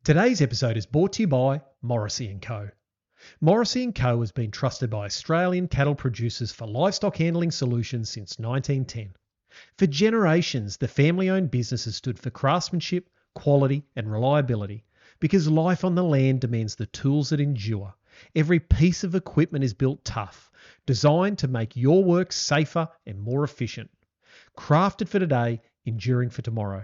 Today's episode is brought to you by Morrissey & Co. Morrissey & Co has been trusted by Australian cattle producers for livestock handling solutions since 1910. For generations, the family-owned business has stood for craftsmanship, quality and reliability because life on the land demands the tools that endure. Every piece of equipment is built tough, designed to make your work safer and more efficient. Crafted for today, enduring for tomorrow.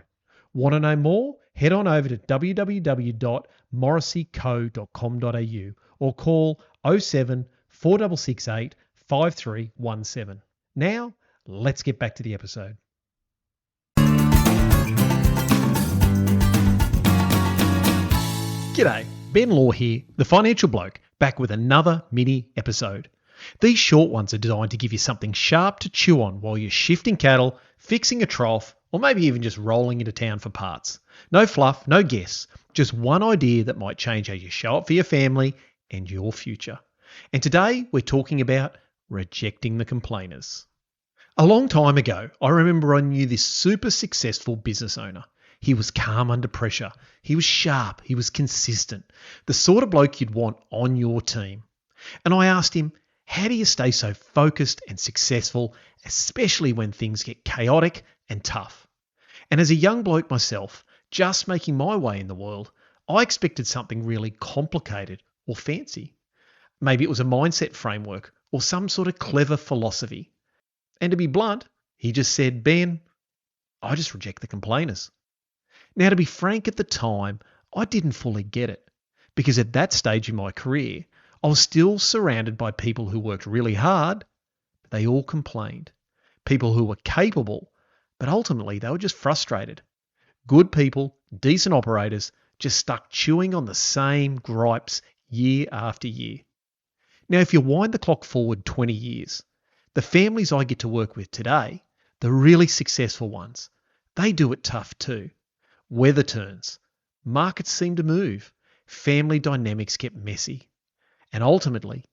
Want to know more? Head on over to www.morrisseyco.com.au or call 07 4668 5317. Now, let's get back to the episode. G'day, Ben Law here, the Financial Bloke, back with another mini episode. These short ones are designed to give you something sharp to chew on while you're shifting cattle, fixing a trough, or maybe even just rolling into town for parts. No fluff, no guess, just one idea that might change how you show up for your family and your future. And today we're talking about rejecting the complainers. A long time ago, I remember I knew this super successful business owner. He was calm under pressure. He was sharp. He was consistent. The sort of bloke you'd want on your team. And I asked him, how do you stay so focused and successful, especially when things get chaotic and tough? And as a young bloke myself, just making my way in the world, I expected something really complicated or fancy. Maybe it was a mindset framework or some sort of clever philosophy. And to be blunt, he just said, Ben, I just reject the complainers. Now, to be frank, at the time, I didn't fully get it because at that stage in my career, I was still surrounded by people who worked really hard, but they all complained. People who were capable, but ultimately they were just frustrated. Good people, decent operators, just stuck chewing on the same gripes year after year. Now, if you wind the clock forward 20 years, the families I get to work with today, the really successful ones, they do it tough too. Weather turns, markets seem to move, family dynamics get messy. And ultimately,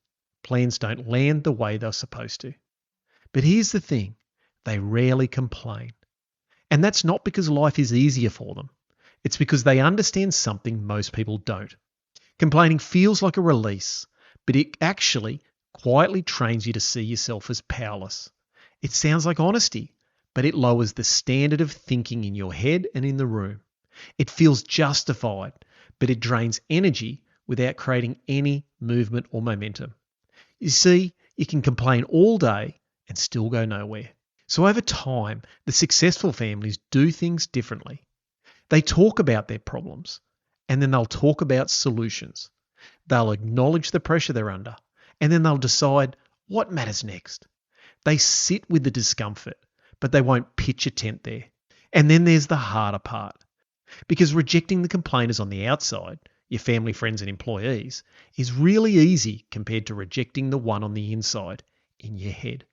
plans don't land the way they're supposed to. But here's the thing, they rarely complain. And that's not because life is easier for them. It's because they understand something most people don't. Complaining feels like a release, but it actually quietly trains you to see yourself as powerless. It sounds like honesty, but it lowers the standard of thinking in your head and in the room. It feels justified, but it drains energy without creating any movement or momentum. You see, you can complain all day and still go nowhere. So over time, the successful families do things differently. They talk about their problems, and then they'll talk about solutions. They'll acknowledge the pressure they're under, and then they'll decide what matters next. They sit with the discomfort, but they won't pitch a tent there. And then there's the harder part. Because rejecting the complainers on the outside, your family, friends and employees, is really easy compared to rejecting the one on the inside, in your head.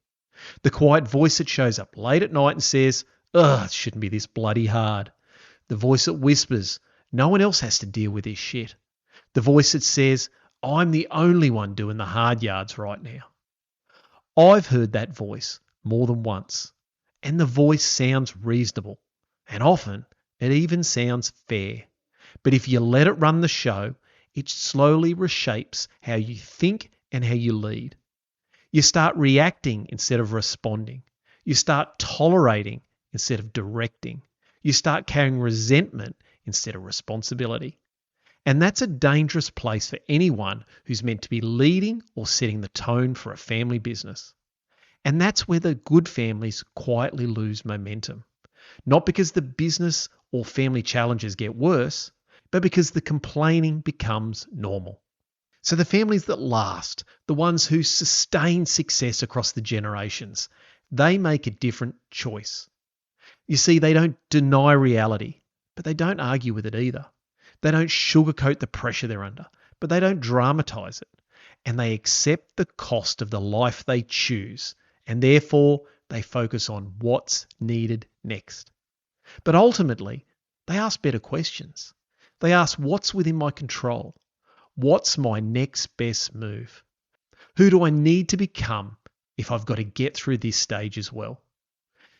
The quiet voice that shows up late at night and says, it shouldn't be this bloody hard. The voice that whispers, no one else has to deal with this shit. The voice that says, I'm the only one doing the hard yards right now. I've heard that voice more than once, and the voice sounds reasonable, and often it even sounds fair. But if you let it run the show, it slowly reshapes how you think and how you lead. You start reacting instead of responding. You start tolerating instead of directing. You start carrying resentment instead of responsibility. And that's a dangerous place for anyone who's meant to be leading or setting the tone for a family business. And that's where the good families quietly lose momentum. Not because the business or family challenges get worse, but because the complaining becomes normal. So the families that last, the ones who sustain success across the generations, they make a different choice. You see, they don't deny reality, but they don't argue with it either. They don't sugarcoat the pressure they're under, but they don't dramatize it. And they accept the cost of the life they choose, and therefore they focus on what's needed next. But ultimately, they ask better questions. They ask, what's within my control? What's my next best move? Who do I need to become if I've got to get through this stage as well?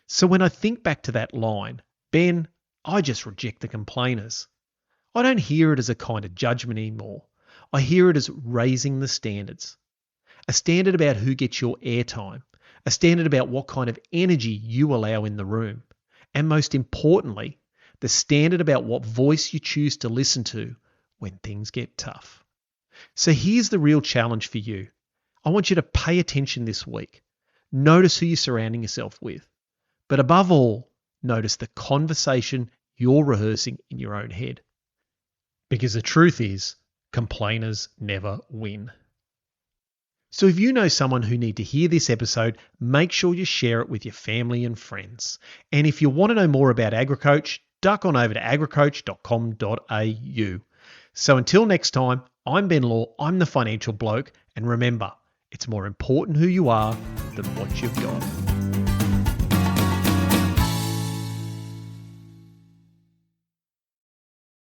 So when I think back to that line, Ben, I just reject the complainers, I don't hear it as a kind of judgment anymore. I hear it as raising the standards. A standard about who gets your airtime. A standard about what kind of energy you allow in the room. And most importantly, the standard about what voice you choose to listen to when things get tough. So here's the real challenge for you. I want you to pay attention this week. Notice who you're surrounding yourself with. But above all, notice the conversation you're rehearsing in your own head. Because the truth is, complainers never win. So if you know someone who need to hear this episode, make sure you share it with your family and friends. And if you want to know more about AgriCoach, duck on over to agricoach.com.au. So until next time, I'm Ben Law, I'm the financial bloke, and remember, it's more important who you are than what you've got.